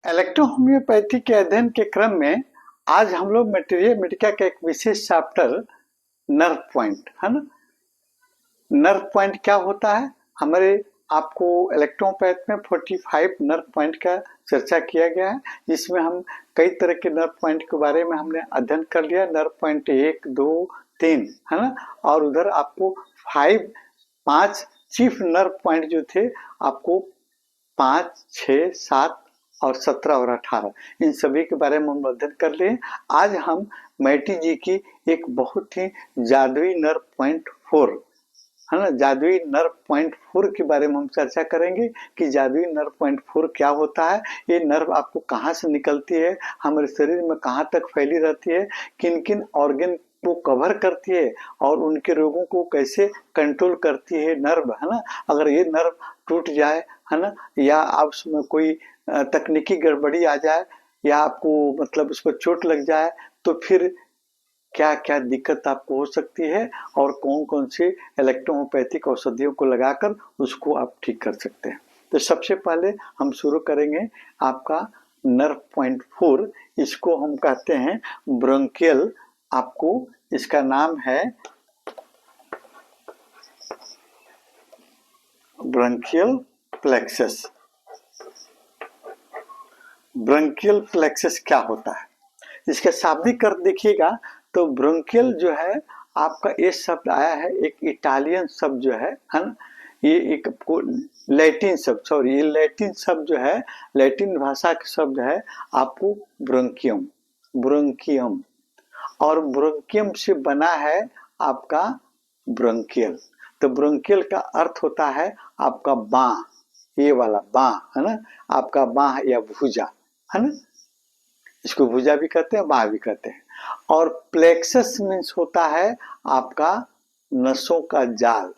Electrohomoeopathy के अध्ययन के क्रम में आज हम लोग मटेरिया मेडिका का एक विशेष चैप्टर नर्व पॉइंट है ना। नर्व पॉइंट क्या होता है? हमारे आपको इलेक्ट्रोपैथ में 45 नर्व पॉइंट का चर्चा किया गया है, जिसमें हम कई तरह के नर्व पॉइंट के बारे में हमने अध्ययन कर लिया। नर्व पॉइंट 1, 2, 3 है ना, और उधर आपको 5 चीफ नर्व पॉइंट जो थे आपको 5, 6, 7 और 17 और 18 इन सभी के बारे में हम अध्ययन कर लिए। आज हम मैटी जी की एक बहुत ही जादुई नर्व पॉइंट 4 है ना, जादुई नर्व पॉइंट 4 के बारे में हम चर्चा करेंगे कि जादुई नर्व पॉइंट 4 क्या होता है, ये नर्व आपको कहाँ से निकलती है, हमारे शरीर में कहाँ तक फैली रहती है, किन किन ऑर्गन को कवर करती है और उनके रोगों को कैसे कंट्रोल करती है नर्व है ना। अगर ये नर्व टूट जाए है ना, या आप उसमें कोई तकनीकी गड़बड़ी आ जाए या आपको मतलब उस पर चोट लग जाए तो फिर क्या क्या दिक्कत आपको हो सकती है और कौन कौन से इलेक्ट्रोहोम्योपैथिक औषधियों को लगाकर उसको आप ठीक कर सकते हैं। तो सबसे पहले हम शुरू करेंगे आपका नर्व पॉइंट 4, इसको हम कहते हैं ब्रोंकियल। आपको इसका नाम है ब्रोंकियल प्लेक्सस। ब्रोंकियल प्लेक्सस क्या होता है, इसका शाब्दिक अर्थ देखिएगा तो ब्रोंकियल जो है आपका ये शब्द आया है एक इटालियन शब्द जो है ना, ये एक लैटिन शब्द, सॉरी ये लैटिन शब्द जो है, लैटिन भाषा का शब्द है आपको ब्रोंकियम। ब्रोंकियम और ब्रोंकियम से बना है आपका ब्रोंकियल। तो ब्रोंकियल का अर्थ होता है आपका बांह, ये वाला बांह है ना, आपका बांह या भुजा है ना, इसको भुजा भी कहते हैं, बांह भी कहते हैं। और प्लेक्सस मीन्स होता है आपका नसों का जाल,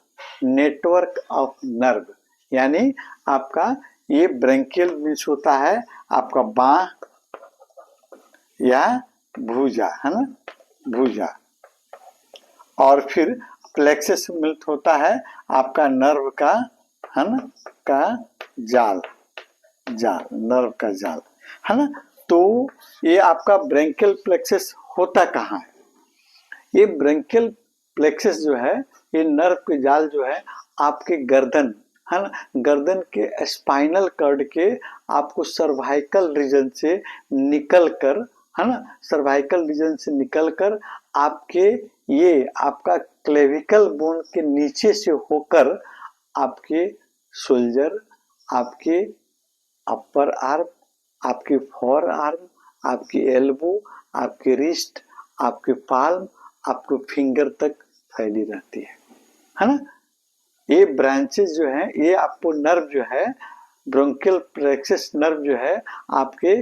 नेटवर्क ऑफ नर्व, यानी आपका ये ब्रोंकियल मीन्स होता है आपका बांह या भुजा है ना, भुजा। और फिर प्लेक्सस मीन्स होता है आपका नर्व का है ना, का जाल, जाल नर्व का जाल है ना। तो ये आपका ब्रोंकियल प्लेक्सस होता कहाँ है? ये ब्रोंकियल प्लेक्सस जो है, ये नर्व के जाल जो है आपके गर्दन है ना, गर्दन के स्पाइनल कॉर्ड के आपको सर्वाइकल रीजन से निकल कर है ना, सर्वाइकल रीजन से निकल कर आपके ये आपका क्लेविकल बोन के नीचे से होकर आपके शोल्डर, आपके अपर आर्म, आपके फोर आर्म, आपकी एल्बो, आपके रिस्ट, आपके पाल्म, आपको फिंगर तक फैली रहती है ना। ये ब्रांचेस जो है, ये आपको नर्व जो है ब्रोंकियल प्लेक्सस नर्व जो है आपके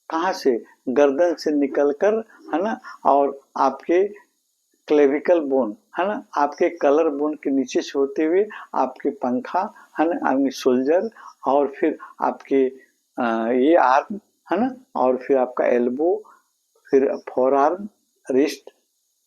कहाँ से, गर्दन से निकलकर है ना, और आपके क्लेविकल बोन है ना, आपके कलर बोन के नीचे से होते हुए आपके पंखा है ना, आपके शोल्डर, और फिर आपके ये आर्म है ना, और फिर आपका एल्बो, फिर four arm, wrist,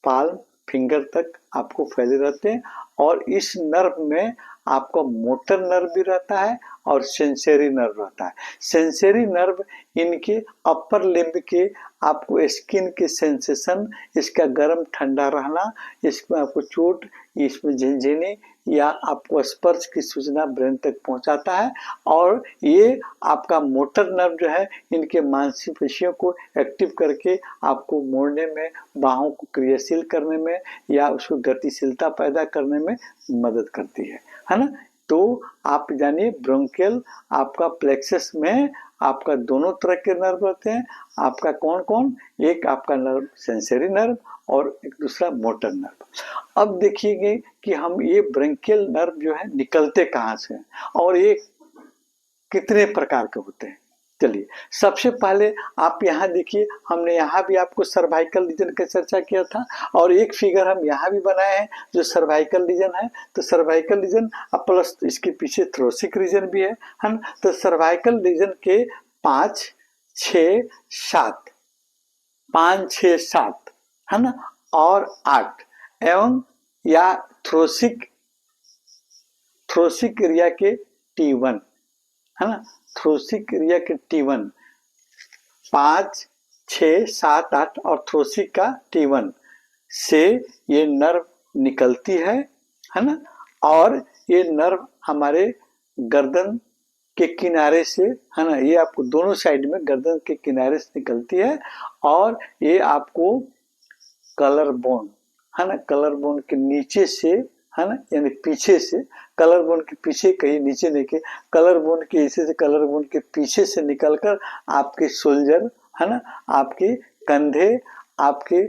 palm, finger तक आपको फैले रहते हैं। और इस नर्व में आपका मोटर नर्व भी रहता है और सेंसरी नर्व रहता है। सेंसरी नर्व इनके अपर लिम्ब के आपको स्किन के सेंसेशन, इसका गर्म ठंडा रहना, इसमें आपको चोट, इसमें झिनझिनी या आपको स्पर्श की सूचना ब्रेन तक पहुंचाता है। और ये आपका मोटर नर्व जो है इनके मांसपेशियों को एक्टिव करके आपको मोड़ने में, बाहों को क्रियाशील करने में या उसको गतिशीलता पैदा करने में मदद करती है ना। तो आप जानिए ब्रोंकियल आपका प्लेक्सस में आपका दोनों तरह के नर्व रहते हैं। आपका कौन कौन, एक आपका नर्व सेंसरी नर्व और एक दूसरा मोटर नर्व। अब देखिए कि हम ये ब्रोंकियल नर्व जो है निकलते कहाँ से हैं और ये कितने प्रकार के होते हैं। चलिए सबसे पहले आप यहाँ देखिए, हमने यहाँ भी आपको सर्वाइकल रीजन की चर्चा किया था और एक फिगर हम यहाँ भी बनाए हैं जो सर्वाइकल रीजन है। तो सर्वाइकल रीजन प्लस इसके पीछे थोरैसिक रीजन भी है ना। तो सर्वाइकल रीजन के 5, 6, 7, 5, 6, 7 है ना, और 8 एवं या थोरैसिक एरिया के T1 है ना, थोरैसिक एरिया के T1 5, 6, 7, 8 और थ्रोसिक का T1 से ये नर्व निकलती है ना। और ये नर्व हमारे गर्दन के किनारे से, है ना, ये आपको दोनों साइड में गर्दन के किनारे से निकलती है। और ये आपको कलर बोन, है ना, कलर बोन के नीचे से, है ना, यानी पीछे से, कलर बोन के पीछे, कहीं नीचे देखिए, कलर बोन के ऐसे से कलर बोन के पीछे से निकलकर आपके शोल्डर, है ना, आपके कंधे, आपके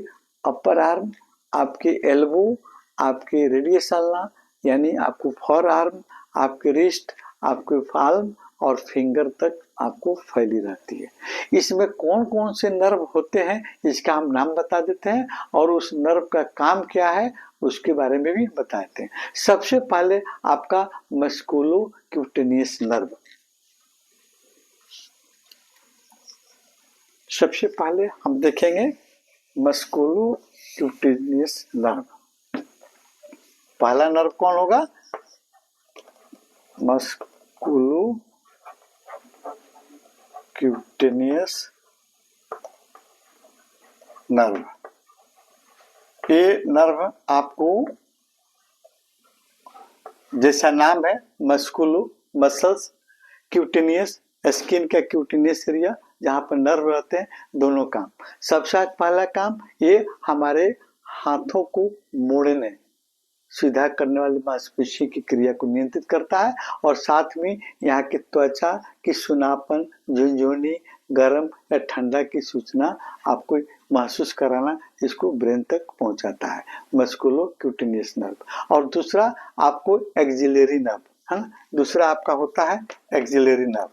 अपर आर्म, आपके एल्बो, आपके रेडियस अल्ना, यानी आपको फॉर आर्म, आपके रिस्ट, आपके पाल्म और फिंगर तक आपको फैली रहती है। इसमें कौन कौन से नर्व होते हैं इसका हम नाम बता देते हैं, और उस नर्व का काम क्या है उसके बारे में भी बताते हैं। सबसे पहले आपका मस्कुलो क्यूटेनियस नर्व। सबसे पहले हम देखेंगे मस्कुलो क्यूटेनियस नर्व। पहला नर्व कौन होगा? मस्कुलो क्यूटेनियस नर्व। ये नर्व आपको, जैसा नाम है मस्कुलो, मसल्स, क्यूटेनियस, स्किन का क्यूटेनियस एरिया जहां पर नर्व रहते हैं, दोनों काम। सबसे पहला काम ये हमारे हाथों को मोड़ने, सीधा करने वाली मांसपेशी की क्रिया को नियंत्रित करता है, और साथ में यहाँ की त्वचा की सुनापन, झुनझुनी, गर्म या ठंडा की सूचना आपको महसूस कराना, इसको ब्रेन तक पहुंचाता है, मस्कुलो क्यूटेनियस नर्व। और दूसरा आपको एक्सिलरी नर्व, है ना, दूसरा आपका होता है एक्सिलरी नर्व।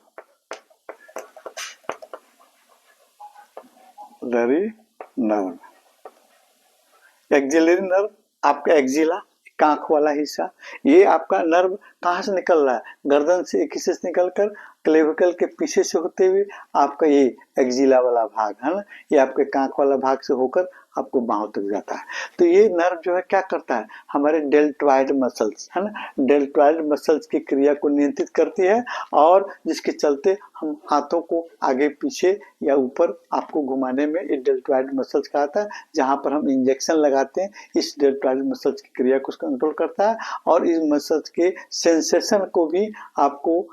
एक्सिलरी नर्व आपका एक्जिला, कांख वाला हिस्सा, ये आपका नर्व कहाँ से निकल रहा है? गर्दन से एक हिस्से से निकलकर क्लेविकल के पीछे से होते हुए आपका ये एक्जिला वाला भाग, है ना, ये आपके कांख वाला भाग से होकर आपको बाहों तक जाता है। तो ये नर्व जो है क्या करता है? हमारे डेल्टॉइड मसल्स, है ना, डेल्टॉइड मसल्स की क्रिया को नियंत्रित करती है, और जिसके चलते हम हाथों को आगे पीछे या ऊपर आपको घुमाने में ये डेल्टॉइड मसल्स का आता है, जहां पर हम इंजेक्शन लगाते हैं, इस डेल्टॉइड मसल्स की क्रिया को कंट्रोल करता है, और इस मसल्स के सेंसेशन को भी आपको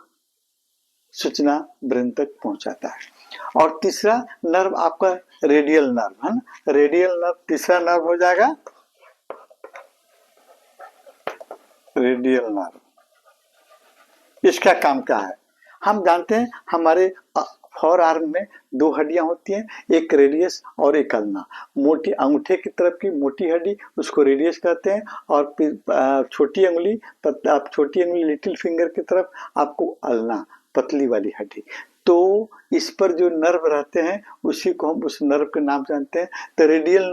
सूचना ब्रेन तक पहुंचाता है। और तीसरा नर्व आपका रेडियल नर्व, है ना, रेडियल नर्व तीसरा नर्व हो जाएगा रेडियल नर्व। इसका काम क्या है? हम जानते हैं हमारे फॉर आर्म में दो हड्डियां होती हैं, एक रेडियस और एक अल्ना। मोटी अंगूठे की तरफ की मोटी हड्डी उसको रेडियस कहते हैं, और छोटी अंगुली, आप छोटी अंगुली लिटिल फिंगर की तरफ आपको अल्ना, पतली वाली हड्डी। तो इस पर जो नर्व रहते हैं उसी को हम उस नर्व के नाम जानते हैं। तो रेडियल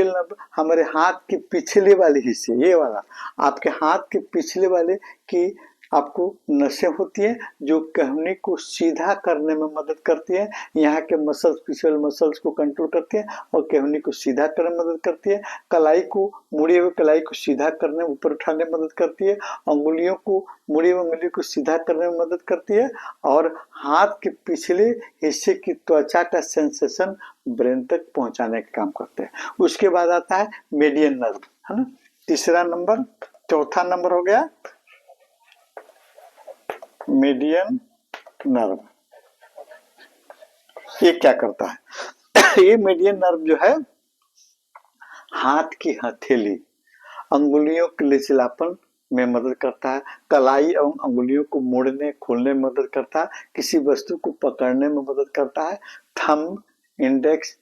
नर्व हमारे हाथ के पिछले वाले हिस्से, ये वाला आपके हाथ के पिछले वाले की आपको नसें होती है जो कहनी को सीधा करने में मदद करती है। यहाँ के मसल्स, पिछले मसल्स को कंट्रोल करती है और कहनी को सीधा करने में मदद करती है। कलाई को, मुड़ी हुई कलाई को सीधा करने, ऊपर उठाने में मदद करती है। अंगुलियों को, मुड़ी हुई अंगुली को सीधा करने में मदद करती है, और हाथ के पिछले हिस्से की त्वचा का सेंसेशन ब्रेन तक पहुंचाने का काम करते हैं। उसके बाद आता है मीडियन नर्व, है ना, तीसरा नंबर। चौथा नंबर हो गया मीडियन नर्व। ये क्या करता है? ये मीडियन नर्व जो है हाथ की हथेली, अंगुलियों के लचीलापन में मदद करता है, कलाई एवं अंगुलियों को मोड़ने खोलने में मदद करता है, किसी वस्तु को पकड़ने में मदद करता है। थंब, इंडेक्स,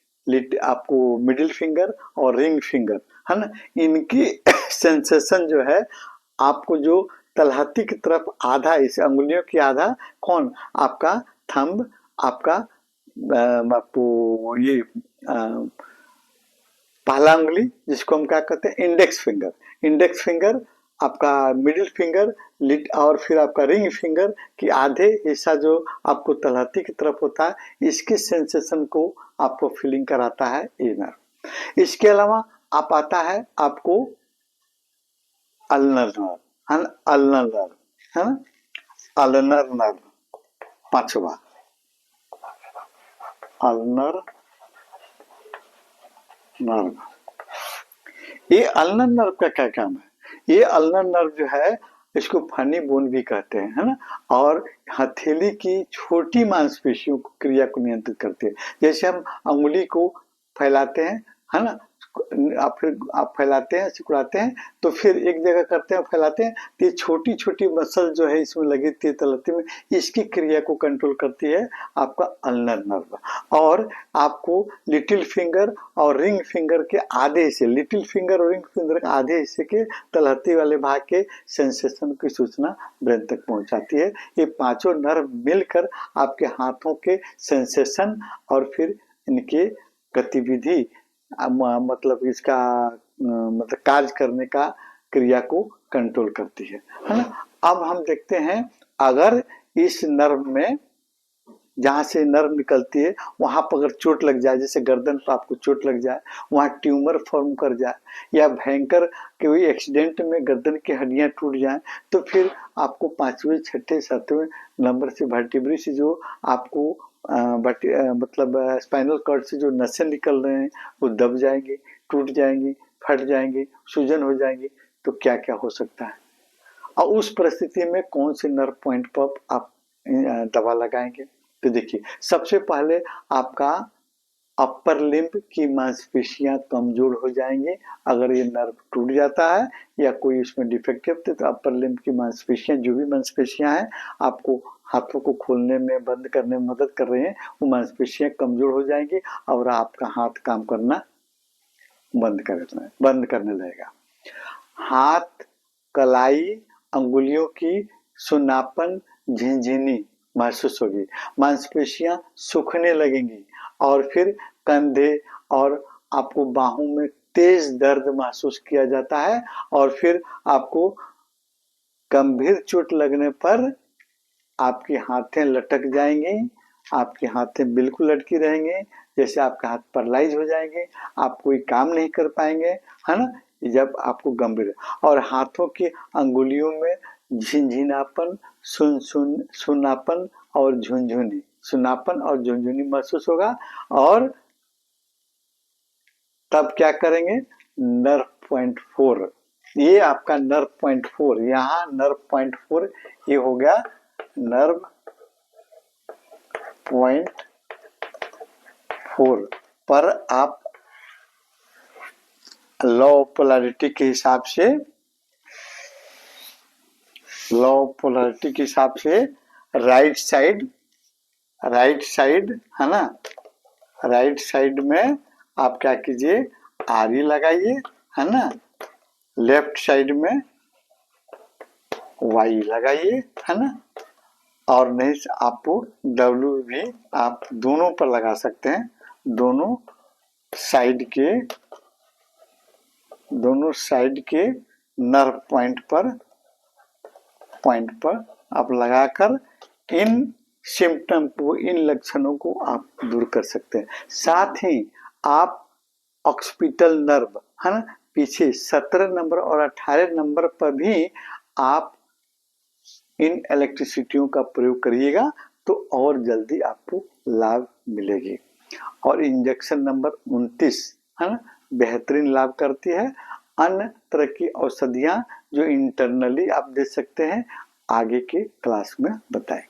आपको मिडिल फिंगर और रिंग फिंगर, है ना, इनकी सेंसेशन जो है आपको जो तलहटी की तरफ आधा, इस अंगुलियों की आधा कौन, आपका थंब, आपका आपको ये पहला अंगुली जिसको हम क्या कहते हैं इंडेक्स फिंगर, आपका मिडिल फिंगर, और फिर आपका रिंग फिंगर की आधे हिस्सा जो आपको तलहटी की तरफ होता है, इसके सेंसेशन को आपको फीलिंग कराता है ये नर्व। इसके अलावा आप आता है आपको अल्नर नर्व, अल्नर नर्व, है ना, अल्नर नर्व पांचवा। Ulnar nerve. ये अल्नर नर्व का क्या काम है? ये अल्नर नर्व जो है इसको फनी बोन भी कहते हैं, है ना, और हथेली की छोटी मांसपेशियों को क्रिया को नियंत्रित करती है। जैसे हम अंगुली को फैलाते हैं, है ना, आप फैलाते हैं, सिकुड़ाते हैं, तो फिर एक जगह करते हैं, फैलाते हैं, तो ये छोटी छोटी मसल जो है इसमें लगी थी तलहटी में, इसकी क्रिया को कंट्रोल करती है आपका अल्नर नर्व। और आपको लिटिल फिंगर और रिंग फिंगर के आधे हिस्से, लिटिल फिंगर और रिंग फिंगर के आधे हिस्से के तलहटी वाले भाग के सेंसेशन की सूचना ब्रेन तक पहुंचाती है। ये पांचों नर्व मिलकर आपके हाथों के सेंसेशन और फिर इनके गतिविधि मतलब इसका मतलब कार्य करने का क्रिया को कंट्रोल करती है ना। अब हम देखते हैं, अगर इस नर्व में जहां से नर्व निकलती है वहां पर अगर चोट लग जाए, जैसे गर्दन पर आपको चोट लग जाए, वहां ट्यूमर फॉर्म कर जाए, या भयंकर कोई एक्सीडेंट में गर्दन की हड्डियां टूट जाएं, तो फिर आपको 5वें 6ठे 7वें नंबर से वर्टिब्री से जो आपको मतलब स्पाइनल कॉर्ड से जो नसें निकल रहे हैं वो दब जाएंगे, टूट जाएंगी, फट जाएंगी, सूजन हो जाएंगी। तो क्या क्या हो सकता है, और उस परिस्थिति में कौन से नर्व पॉइंट पर आप दवा लगाएंगे? तो देखिए, सबसे पहले आपका अपर लिम्ब की मांसपेशियां कमजोर हो जाएंगी। अगर ये नर्व टूट जाता है या कोई उसमें डिफेक्टिव तो अपर लिम्ब की मांसपेशियां, जो भी मांसपेशियां हैं आपको हाथों को खोलने में, बंद करने में मदद कर रही हैं, वो मांसपेशियां कमजोर हो जाएंगी और आपका हाथ काम करना बंद करने लगेगा। हाथ, कलाई, अंगुलियों की सुन्नापन, झिनझिनी महसूस होगी, मांसपेशियां सूखने लगेंगी, और फिर कंधे और आपको बाहों में तेज दर्द महसूस किया जाता है। और फिर आपको गंभीर चोट लगने पर आपकी हाथें लटक जाएंगी, आपकी हाथें बिल्कुल लटकी रहेंगी, जैसे आपके हाथ पैरालाइज हो जाएंगे, आप कोई काम नहीं कर पाएंगे, है ना, जब आपको गंभीर। और हाथों की अंगुलियों में झिनझिनापन, सुनापन और झुनझुनी, सुनापन और झुनझुनी महसूस होगा। और तब क्या करेंगे? नर्व पॉइंट 4, ये आपका नर्व पॉइंट 4, यहाँ नर्व पॉइंट 4 ये हो गया नर्व पॉइंट 4 पर आप लॉ ऑफ पोलैरिटी के हिसाब से, लॉ ऑफ पोलैरिटी के हिसाब से राइट साइड है ना, राइट साइड में आप क्या कीजिए, आरी लगाइए, है ना, लेफ्ट साइड में वाई लगाइए, है ना, और नहीं आपको डब्ल्यू भी आप दोनों पर लगा सकते हैं, दोनों साइड के नर्व पॉइंट पर आप लगाकर इन सिम्टम को, इन लक्षणों को आप दूर कर सकते हैं। साथ ही आप ऑक्सीपिटल नर्व, है ना, पीछे 17 नंबर और 18 नंबर पर भी आप इन इलेक्ट्रिसिटियों का प्रयोग करिएगा तो और जल्दी आपको लाभ मिलेगी। और इंजेक्शन नंबर 29, है ना, बेहतरीन लाभ करती है। अन्य तरह की औषधियां जो इंटरनली आप दे सकते हैं, आगे के क्लास में बताएं।